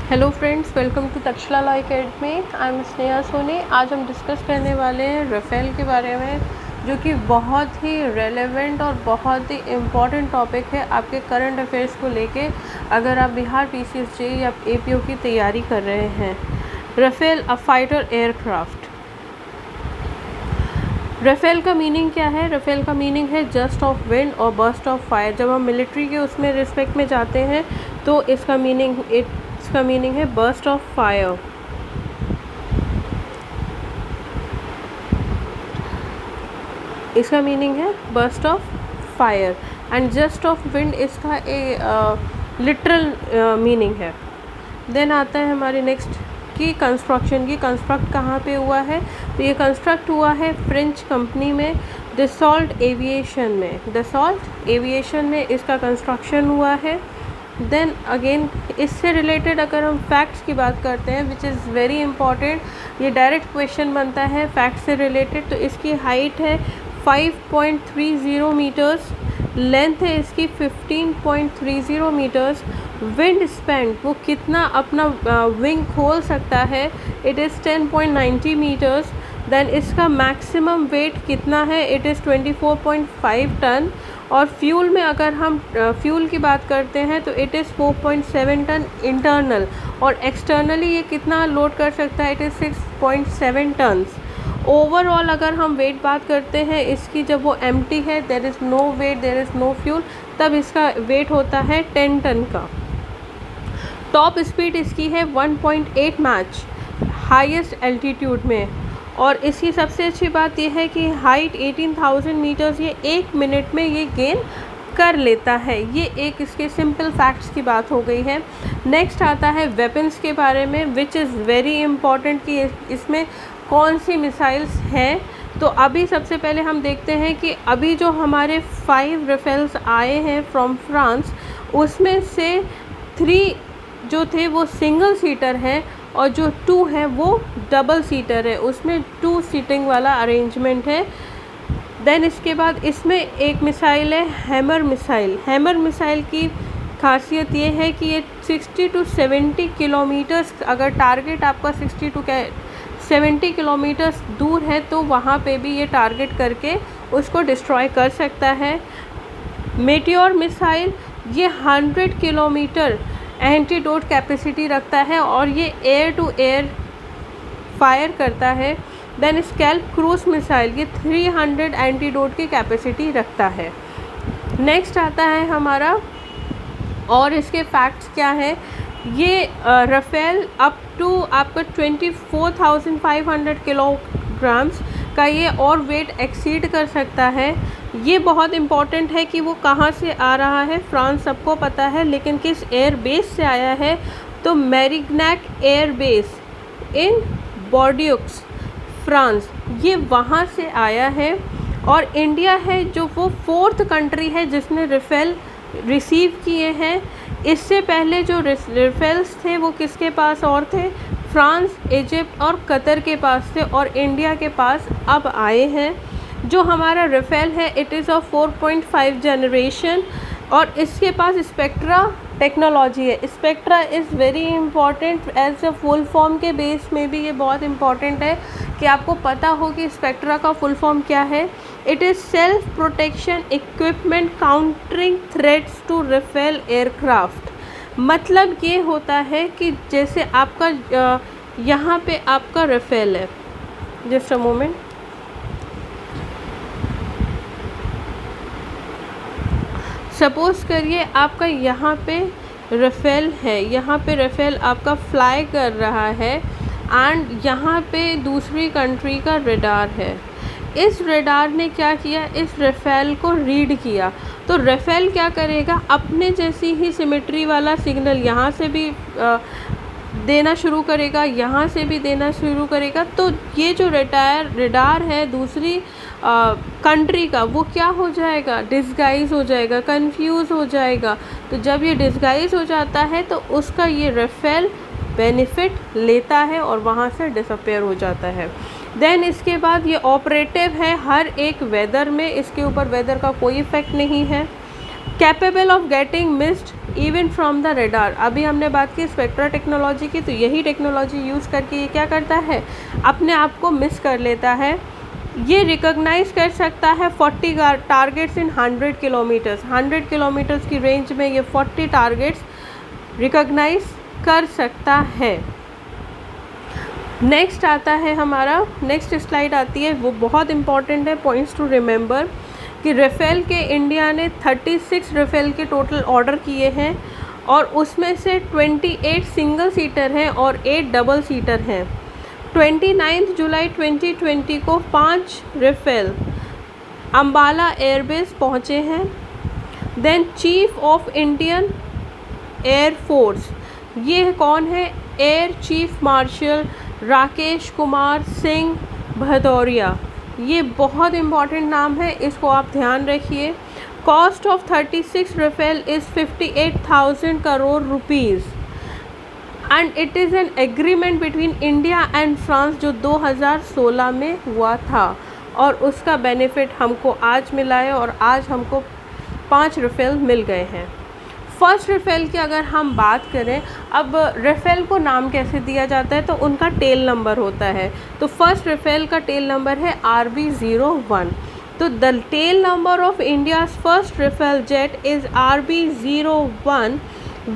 Hello friends, welcome to Takshashila law academy. I am Sneha Soni. आज हम discuss करने वाले हैं राफेल के बारे में, जो कि बहुत ही रेलेवेंट और बहुत ही इम्पॉर्टेंट टॉपिक है आपके करंट अफेयर्स को लेके, अगर आप बिहार पीसीएस या एपीओ की तैयारी कर रहे हैं। Rafale a fighter aircraft. Rafale का मीनिंग क्या है? राफेल का मीनिंग है जस्ट ऑफ विंड और बर्स्ट ऑफ फायर। जब हम मिलिट्री के उसमें रिस्पेक्ट में जाते हैं तो इसका मीनिंग है बर्स्ट ऑफ फायर। इसका मीनिंग है burst of fire and just of wind इसका लिटरल मीनिंग है। देन आता है हमारी नेक्स्ट की कंस्ट्रक्शन की। कंस्ट्रक्ट कहाँ पे हुआ है? तो ये कंस्ट्रक्ट हुआ है फ्रेंच कंपनी में दसॉल्ट एविएशन में। दसॉल्ट एविएशन में इसका कंस्ट्रक्शन हुआ है। देन अगेन इससे रिलेटेड अगर हम फैक्ट्स की बात करते हैं, विच इज़ वेरी इंपॉर्टेंट, ये डायरेक्ट क्वेश्चन बनता है फैक्ट्स से रिलेटेड। तो इसकी हाइट है 5.30 मीटर्स, लेंथ है इसकी 15.30 मीटर्स, विंड स्पैन वो कितना अपना विंग खोल सकता है, इट इज़ 10.90 मीटर्स। देन इसका मैक्सिमम वेट कितना है, इट इज़ 24.5 टन। और फ्यूल में अगर हम फ्यूल की बात करते हैं तो इट इज़ 4.7 टन इंटरनल, और एक्सटर्नली ये कितना लोड कर सकता है, इट इज़ 6.7 टन्स। ओवरऑल अगर हम वेट बात करते हैं इसकी, जब वो एम्प्टी है, there is no weight, there is no fuel, तब इसका वेट होता है 10 टन का। टॉप स्पीड इसकी है 1.8 मैच हाईएस्ट एल्टीट्यूड में। और इसकी सबसे अच्छी बात यह है कि हाइट 18,000 मीटर्स ये 1 मिनट में ये गेन कर लेता है। ये एक इसके सिंपल फैक्ट्स की बात हो गई है। नेक्स्ट आता है वेपन्स के बारे में, विच इज़ वेरी इम्पॉर्टेंट कि इसमें कौन सी मिसाइल्स हैं। तो अभी सबसे पहले हम देखते हैं कि अभी जो हमारे 5 राफेल्स आए हैं फ्रॉम फ्रांस, उसमें से 3 जो थे वो सिंगल सीटर हैं और जो 2 है वो डबल सीटर है, उसमें 2 सीटिंग वाला अरेंजमेंट है। देन इसके बाद इसमें एक मिसाइल है हैमर मिसाइल। हैमर मिसाइल की खासियत ये है कि ये 60 to 70 किलोमीटर्स, अगर टारगेट आपका 60 to 70 किलोमीटर्स दूर है तो वहाँ पे भी ये टारगेट करके उसको डिस्ट्रॉय कर सकता है। मेटियोर मिसाइल ये 100 किलोमीटर एंटीडोट कैपेसिटी रखता है और ये एयर टू एयर फायर करता है। देन स्कैल्प क्रूज मिसाइल ये 300 एंटीडोट की कैपेसिटी रखता है। नेक्स्ट आता है हमारा, और इसके फैक्ट्स क्या हैं। ये राफेल अप टू आपका 24,500 किलोग्राम्स का ये और वेट एक्सीड कर सकता है। ये बहुत इम्पॉर्टेंट है कि वो कहाँ से आ रहा है। फ्रांस सबको पता है, लेकिन किस एयर बेस से आया है, तो Merignac air base in Bordeaux France, ये वहाँ से आया है। और इंडिया है जो वो 4th कंट्री है जिसने राफेल रिसीव किए हैं। इससे पहले जो राफेल्स थे वो किसके पास और थे? फ्रांस, इजिप्ट और कतर के पास थे, और इंडिया के पास अब आए हैं। जो हमारा राफेल है इट इज़ ऑफ 4.5 जनरेशन, और इसके पास स्पेक्ट्रा टेक्नोलॉजी है। Spectra is very important as a full form के बेस में भी ये बहुत इंपॉर्टेंट है कि आपको पता हो कि स्पेक्ट्रा का फुल फॉर्म क्या है। It is self protection equipment countering threats to Rafale aircraft. मतलब ये होता है कि जैसे आपका यहाँ पे आपका राफेल है, जस्ट अ मोमेंट, सपोज़ करिए आपका यहाँ पे राफेल है, यहाँ पे राफेल आपका फ्लाई कर रहा है एंड यहाँ पे दूसरी कंट्री का रडार है। इस रडार ने क्या किया, इस राफेल को रीड किया, तो राफेल क्या करेगा, अपने जैसी ही सिमेट्री वाला सिग्नल यहाँ से भी देना शुरू करेगा, यहाँ से भी देना शुरू करेगा। तो ये जो रडार है दूसरी कंट्री का, वो क्या हो जाएगा, डिस्गाइज हो जाएगा, कंफ्यूज हो जाएगा। तो जब ये डिस्गाइज हो जाता है तो उसका ये राफेल बेनिफिट लेता है और वहाँ से डिसअपेयर हो जाता है। देन इसके बाद ये ऑपरेटिव है हर एक वेदर में, इसके ऊपर वेदर का कोई इफ़ेक्ट नहीं है। Capable of getting missed even from the radar. अभी हमने बात की स्पेक्ट्रा टेक्नोलॉजी की, तो यही टेक्नोलॉजी यूज़ करके ये क्या करता है, अपने आप को मिस कर लेता है। ये रिकॉग्नाइज कर सकता है 40 टारगेट्स इन 100 किलोमीटर्स। 100 किलोमीटर्स की रेंज में ये 40 टारगेट्स रिकॉग्नाइज कर सकता है। नेक्स्ट आता है हमारा, नेक्स्ट स्लाइड आती है, वो बहुत इंपॉर्टेंट है, पॉइंट्स टू रिमेंबर, कि राफेल के इंडिया ने 36 राफेल के टोटल ऑर्डर किए हैं और उसमें से 28 सिंगल सीटर हैं और 8 डबल सीटर हैं। 29 जुलाई 2020 को 5 राफेल अम्बाला एयरबेस पहुँचे हैं। Then chief of Indian Air Force, ये कौन है, Air Chief Marshal Rakesh Kumar Singh Bhadauria. ये बहुत इम्पॉर्टेंट नाम है, इसको आप ध्यान रखिए। Cost of 36 Rafale is 58,000 crore rupees and it is an agreement between India and France जो 2016 में हुआ था और उसका बेनिफिट हमको आज मिला है और आज हमको 5 राफेल मिल गए हैं। फर्स्ट राफेल की अगर हम बात करें, अब राफेल को नाम कैसे दिया जाता है, तो उनका टेल नंबर होता है। तो फर्स्ट राफेल का टेल नंबर है RB01। तो the tail number of India's first Rafale jet is RB01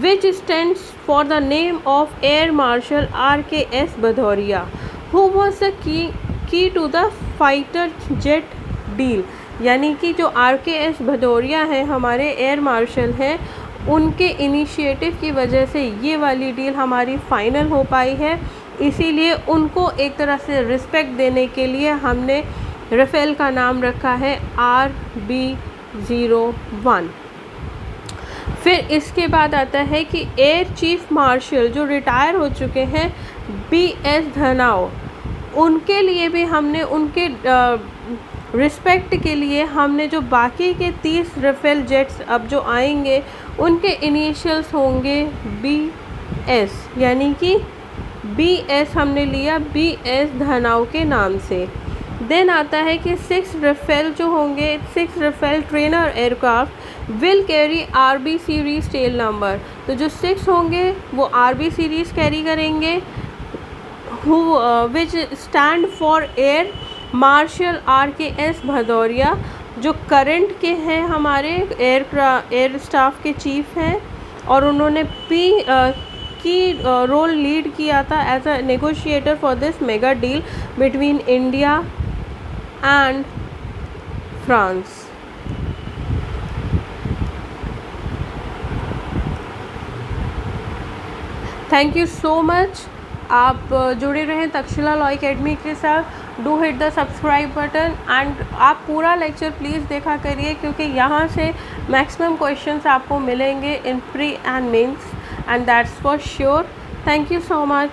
which stands for the name of Air Marshal RKS Bhadauria, who was the key to the fighter jet deal। यानी कि जो RKS Bhadauria हैं, हमारे air marshal हैं, उनके initiative की वजह से ये वाली डील हमारी फाइनल हो पाई है। इसीलिए उनको एक तरह से रिस्पेक्ट देने के लिए हमने राफेल का नाम रखा है RB01। फिर इसके बाद आता है कि एयर चीफ मार्शल जो रिटायर हो चुके हैं BS धनोआ, उनके लिए भी हमने उनके रिस्पेक्ट के लिए हमने जो बाकी के 30 राफेल जेट्स अब जो आएंगे उनके इनिशियल्स होंगे BS, यानी कि BS हमने लिया BS धनोआ के नाम से। देन आता है कि 6 राफेल जो होंगे, 6 Rafale trainer aircraft will carry RB series tail number. तो जो 6 होंगे वो RB सीरीज़ कैरी करेंगे, which stand for Air Marshal RKS Bhadauria, जो करंट के हैं हमारे एयर स्टाफ के चीफ हैं और उन्होंने की रोल लीड किया था as a negotiator for this mega deal between India and France. Thank you so much. आप जुड़े रहें तक्षशिला लॉ एकेडमी के साथ। Do hit the subscribe button and आप पूरा लेक्चर प्लीज़ देखा करिए, क्योंकि यहाँ से मैक्सिमम क्वेश्चंस आपको मिलेंगे in pre and mains, and that's for sure. Thank you so much.